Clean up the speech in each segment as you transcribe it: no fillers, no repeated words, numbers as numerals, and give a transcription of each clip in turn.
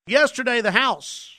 Yesterday, the House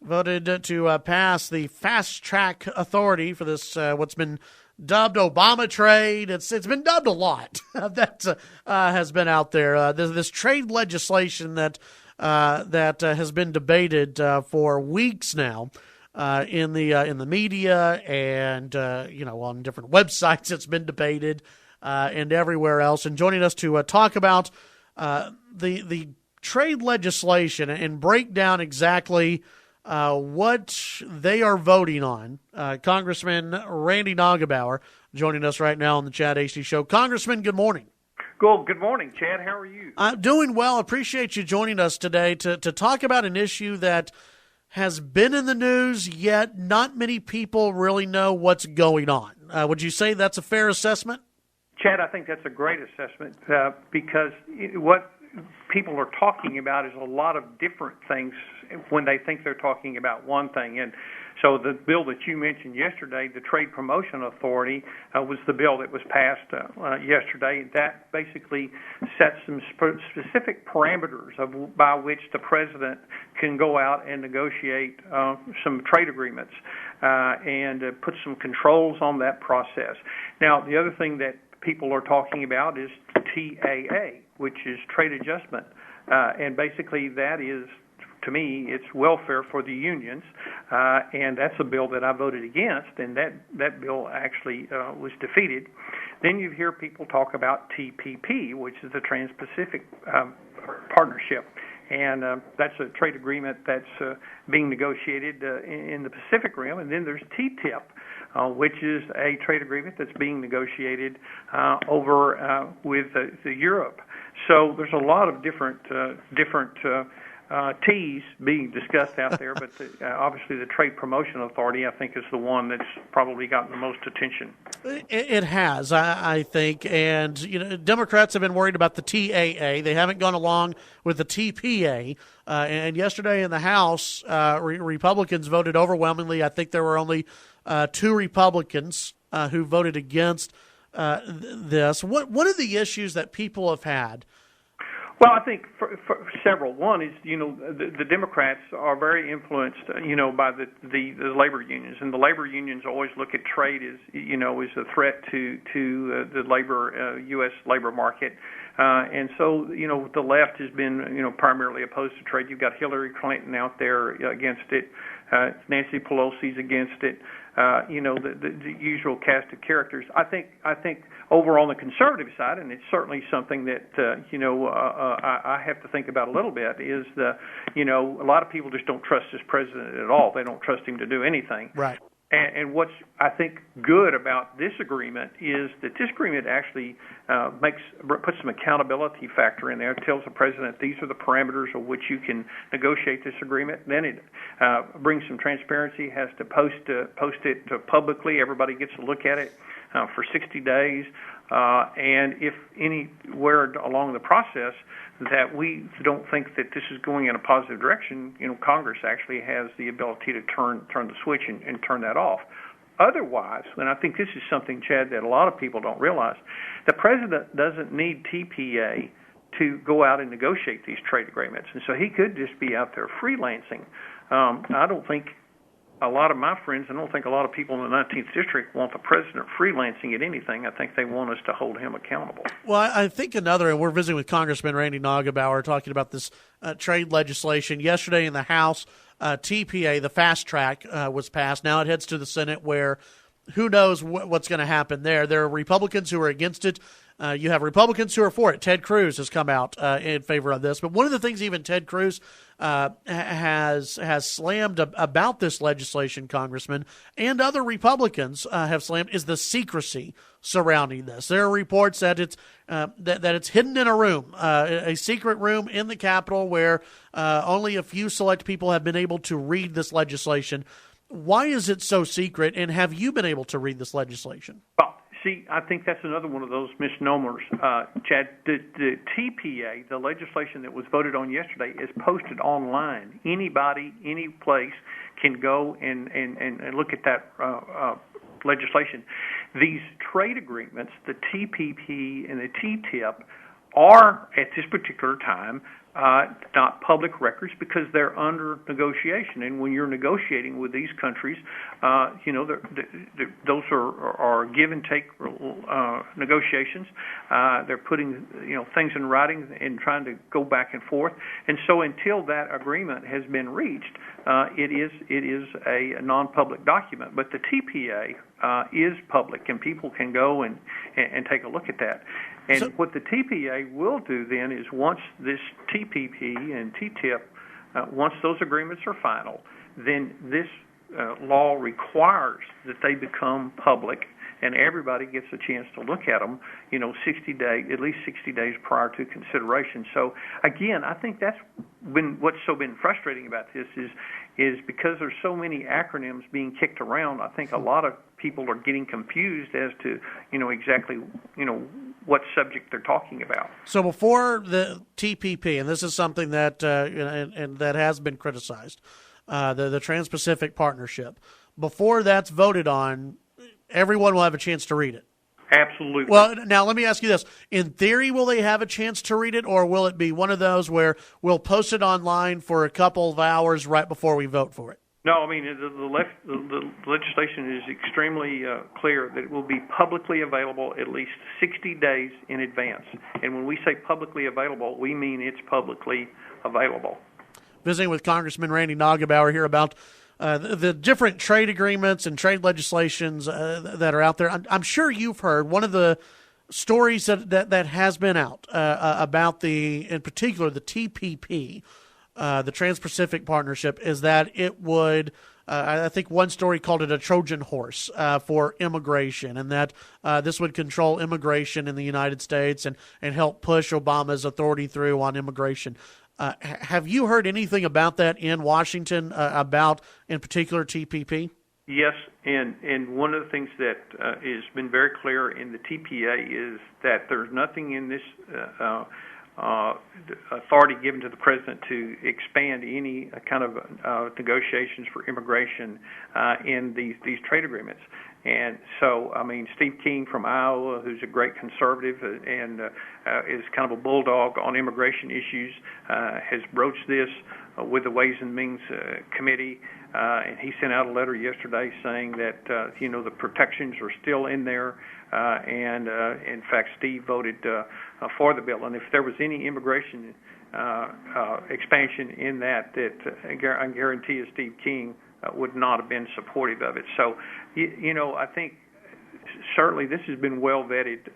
voted to pass the fast track authority for this, what's been dubbed Obama trade. It's been dubbed a lot that has been out there. This trade legislation that has been debated for weeks now in the media and on different websites. It's been debated and everywhere else. And joining us to talk about the trade legislation and break down exactly what they are voting on. Congressman Randy Neugebauer joining us right now on the Chad Hasty Show. Congressman, good morning. Good morning, Chad. How are you? I'm doing well. Appreciate you joining us today to talk about an issue that has been in the news, yet not many people really know what's going on. Would you say that's a fair assessment? Chad, I think that's a great assessment because what people are talking about is a lot of different things when they think they're talking about one thing. And so the bill that you mentioned yesterday, the Trade Promotion Authority, was the bill that was passed yesterday. That basically sets some specific parameters by which the president can go out and negotiate some trade agreements and put some controls on that process. Now, the other thing that people are talking about is TAA, which is trade adjustment. And basically that is, to me, it's welfare for the unions. And that's a bill that I voted against, and that bill actually was defeated. Then you hear people talk about TPP, which is the Trans-Pacific Partnership. And that's a trade agreement that's being negotiated in the Pacific Rim. And then there's TTIP, which is a trade agreement that's being negotiated over with Europe. So there's a lot of different T's being discussed out there, but obviously the Trade Promotion Authority, I think, is the one that's probably gotten the most attention. It has, I think, and Democrats have been worried about the TAA. They haven't gone along with the TPA. And yesterday in the House, Republicans voted overwhelmingly. I think there were only 2 Republicans who voted against this. What are the issues that people have had? Well, I think for several. One is, the Democrats are very influenced, by the labor unions, and the labor unions always look at trade as, as a threat to the labor U.S. labor market, and so the left has been primarily opposed to trade. You've got Hillary Clinton out there against it, Nancy Pelosi's against it. The usual cast of characters. I think over on the conservative side, and it's certainly something that I have to think about a little bit, is a lot of people just don't trust this president at all. They don't trust him to do anything. Right. And what's, I think, good about this agreement is that this agreement actually puts some accountability factor in there. It tells the president these are the parameters of which you can negotiate this agreement. Then it brings some transparency, has to post it publicly. Everybody gets to look at it for 60 days. And if anywhere along the process that we don't think that this is going in a positive direction, Congress actually has the ability to turn the switch and turn that off. Otherwise, and I think this is something, Chad, that a lot of people don't realize, the president doesn't need TPA to go out and negotiate these trade agreements. And so he could just be out there freelancing. I don't think a lot of my friends, I don't think a lot of people in the 19th District want the president freelancing at anything. I think they want us to hold him accountable. Well, I think and we're visiting with Congressman Randy Neugebauer talking about this trade legislation. Yesterday in the House, TPA, the fast track, was passed. Now it heads to the Senate where who knows what's going to happen there. There are Republicans who are against it. You have Republicans who are for it. Ted Cruz has come out in favor of this. But one of the things even Ted Cruz has slammed about this legislation, Congressman, and other Republicans have slammed, is the secrecy surrounding this. There are reports that it's that it's hidden in a room, a secret room in the Capitol where only a few select people have been able to read this legislation. Why is it so secret, and have you been able to read this legislation? Well, see, I think that's another one of those misnomers, Chad. The TPA, the legislation that was voted on yesterday, is posted online. Anybody, any place can go and look at that legislation. These trade agreements, the TPP and the TTIP, are, at this particular time, not public records because they're under negotiation. And when you're negotiating with these countries, those are give and take negotiations. They're putting things in writing and trying to go back and forth. And so until that agreement has been reached, it is a non-public document. But the TPA is public, and people can go and take a look at that. And what the TPA will do then is once this TPP and TTIP, once those agreements are final, then this law requires that they become public, and everybody gets a chance to look at them, at least 60 days prior to consideration. So again, I think that's what's been frustrating about this is because there's so many acronyms being kicked around. I think a lot of people are getting confused as to exactly what subject they're talking about. So before the TPP, and this is something that and that has been criticized, the Trans-Pacific Partnership, before that's voted on, everyone will have a chance to read it. Absolutely. Well, now let me ask you this. In theory, will they have a chance to read it, or will it be one of those where we'll post it online for a couple of hours right before we vote for it? No, I mean, the legislation is extremely clear that it will be publicly available at least 60 days in advance. And when we say publicly available, we mean it's publicly available. Visiting with Congressman Randy Neugebauer here about the different trade agreements and trade legislations that are out there. I'm sure you've heard one of the stories that has been out about in particular, the TPP, the Trans-Pacific Partnership, is that it would, I think one story called it a Trojan horse for immigration, and that this would control immigration in the United States and help push Obama's authority through on immigration. Have you heard anything about that in Washington, about, in particular, TPP? Yes, and one of the things that has been very clear in the TPA is that there's nothing in this authority given to the president to expand any kind of negotiations for immigration in these trade agreements. And so, I mean, Steve King from Iowa, who's a great conservative and is kind of a bulldog on immigration issues, has broached this with the Ways and Means Committee, and he sent out a letter yesterday saying that the protections are still in there, and in fact, Steve voted for the bill. And if there was any immigration expansion in that I guarantee you Steve King would not have been supportive of it. So, I think certainly this has been well vetted,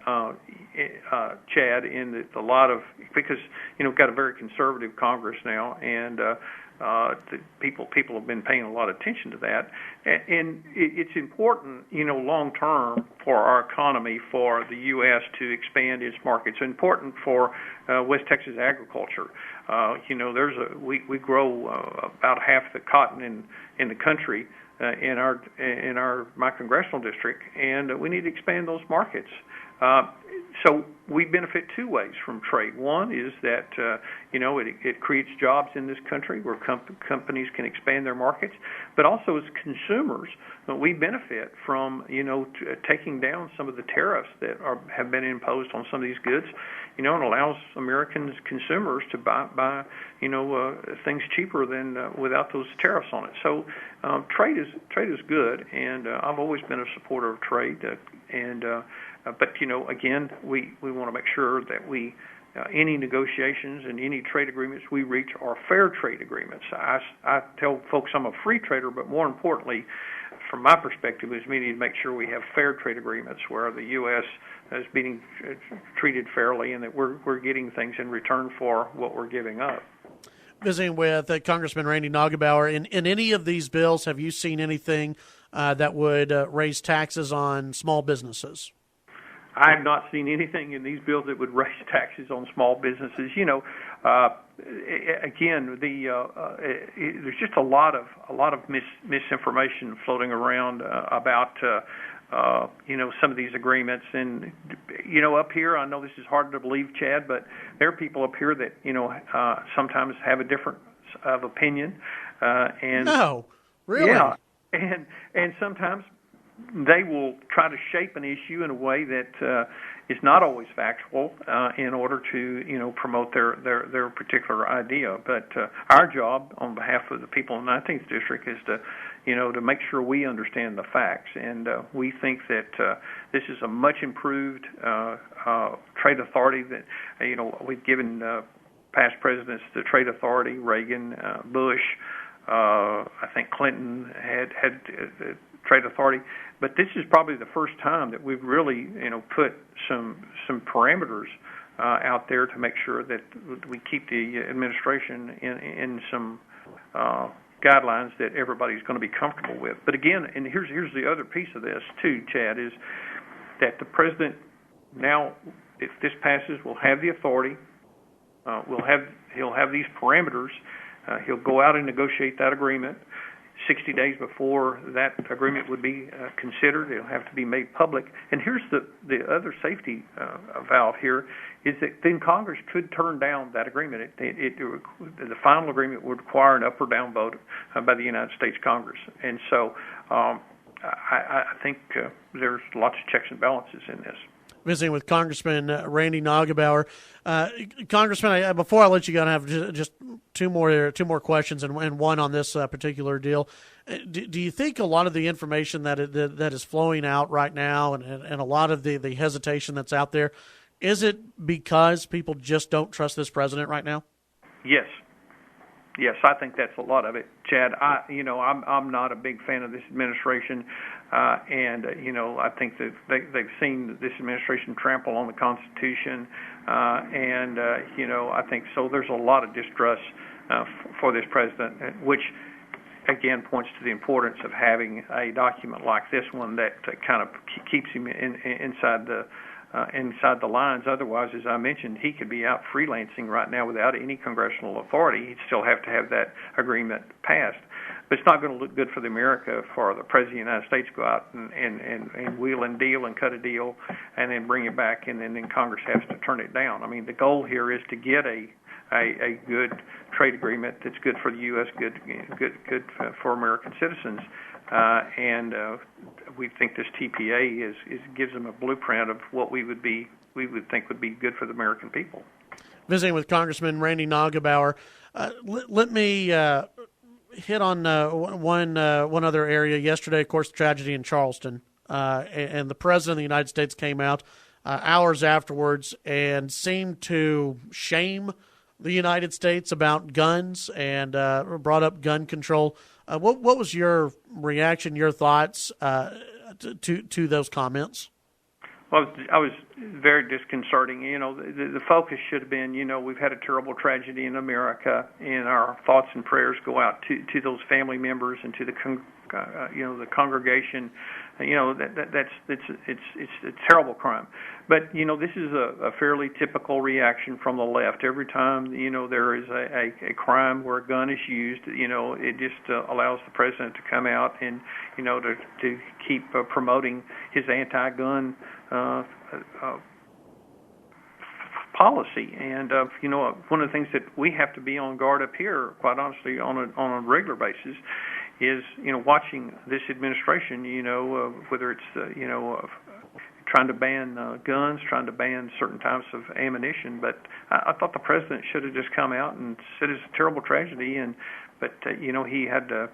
Chad, in a lot of, because we've got a very conservative Congress now, and people have been paying a lot of attention to that, and it's important, long term for our economy, for the U.S. to expand its markets. It's important for West Texas agriculture. We grow about half the cotton in the country in my congressional district, and we need to expand those markets. So we benefit two ways from trade. One is that it creates jobs in this country where companies can expand their markets, but also as consumers, we benefit from taking down some of the tariffs that have been imposed on some of these goods, and allows American consumers to buy things cheaper than without those tariffs on it. So trade is good, and I've always been a supporter of trade, but again, we want to make sure that any negotiations and any trade agreements we reach are fair trade agreements. I tell folks I'm a free trader, but more importantly, from my perspective, is we need to make sure we have fair trade agreements where the U.S. is being treated fairly and that we're getting things in return for what we're giving up. Visiting with Congressman Randy Neugebauer, in any of these bills, have you seen anything that would raise taxes on small businesses? I have not seen anything in these bills that would raise taxes on small businesses. Again, there's just a lot of misinformation floating around about some of these agreements. And up here, I know this is hard to believe, Chad, but there are people up here that sometimes have a difference of opinion. And no, really, yeah, and sometimes they will try to shape an issue in a way that is not always factual in order to, promote their particular idea. But our job on behalf of the people in the 19th District is to make sure we understand the facts. And we think that this is a much improved trade authority that, we've given past presidents the trade authority, Reagan, Bush, I think Clinton had trade authority, but this is probably the first time that we've really, put some parameters out there to make sure that we keep the administration in some guidelines that everybody's going to be comfortable with. But again, and here's the other piece of this too, Chad, is that the president now, if this passes, will have the authority. He'll have these parameters. He'll go out and negotiate that agreement. 60 days before that agreement would be considered, it'll have to be made public. And here's the other safety valve here, is that then Congress could turn down that agreement. The final agreement would require an up or down vote by the United States Congress. And so I think there's lots of checks and balances in this. Visiting with Congressman Randy Neugebauer. Congressman, before I let you go, I have just two more questions and one on this particular deal. Do you think a lot of the information that is flowing out right now and a lot of the hesitation that's out there, is it because people just don't trust this president right now? Yes. Yes, I think that's a lot of it, Chad. I'm not a big fan of this administration, and I think that they've seen this administration trample on the Constitution, and I think so. There's a lot of distrust for this president, which again points to the importance of having a document like this one that kind of keeps him inside the lines. Otherwise, as I mentioned, he could be out freelancing right now without any congressional authority. He'd still have to have that agreement passed. But it's not going to look good for America for the President of the United States to go out and wheel and deal and cut a deal and then bring it back, and then Congress has to turn it down. I mean, the goal here is to get a good trade agreement that's good for the U.S., good for American citizens. And we think this TPA gives them a blueprint of what we would think would be good for the American people. Visiting with Congressman Randy Neugebauer, let me hit on one other area. Yesterday, of course, the tragedy in Charleston, and the President of the United States came out hours afterwards and seemed to shame the United States about guns and brought up gun control. What was your reaction, your thoughts to those comments? Well, I was very disconcerting. The focus should have been, we've had a terrible tragedy in America, and our thoughts and prayers go out to those family members and to the congregation. It's a terrible crime. But this is a fairly typical reaction from the left. Every time there is a crime where a gun is used, it just allows the president to come out and to keep promoting his anti-gun policy. And one of the things that we have to be on guard up here, quite honestly, on a regular basis, is watching this administration. Whether it's trying to ban guns, trying to ban certain types of ammunition. But I thought the president should have just come out and said it's a terrible tragedy, but he had to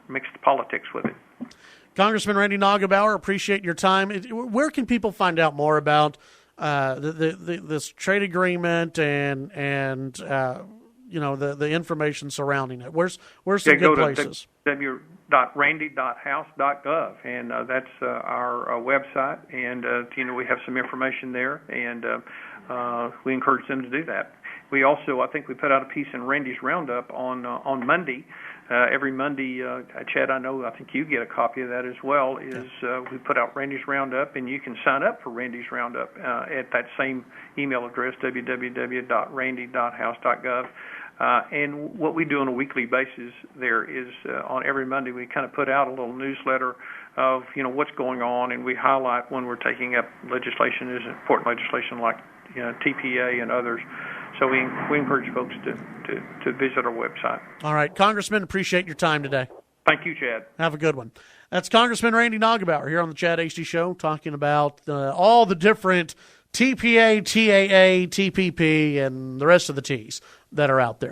mix the politics with it. Congressman Randy Neugebauer, appreciate your time. Where can people find out more about this trade agreement and the information surrounding it? Where's some good places? www.randy.house.gov, and that's our website. And we have some information there, and we encourage them to do that. We also, I think, we put out a piece in Randy's Roundup on Monday. Every Monday, Chad, I think you get a copy of that as well, we put out Randy's Roundup, and you can sign up for Randy's Roundup at that same email address, www.randy.house.gov. And what we do on a weekly basis there is on every Monday we kind of put out a little newsletter of, what's going on, and we highlight when we're taking up legislation, is important legislation like TPA and others. So we encourage folks to visit our website. All right. Congressman, appreciate your time today. Thank you, Chad. Have a good one. That's Congressman Randy Neugebauer here on the Chad Hasty Show, talking about all the different TPA, TAA, TPP, and the rest of the T's that are out there.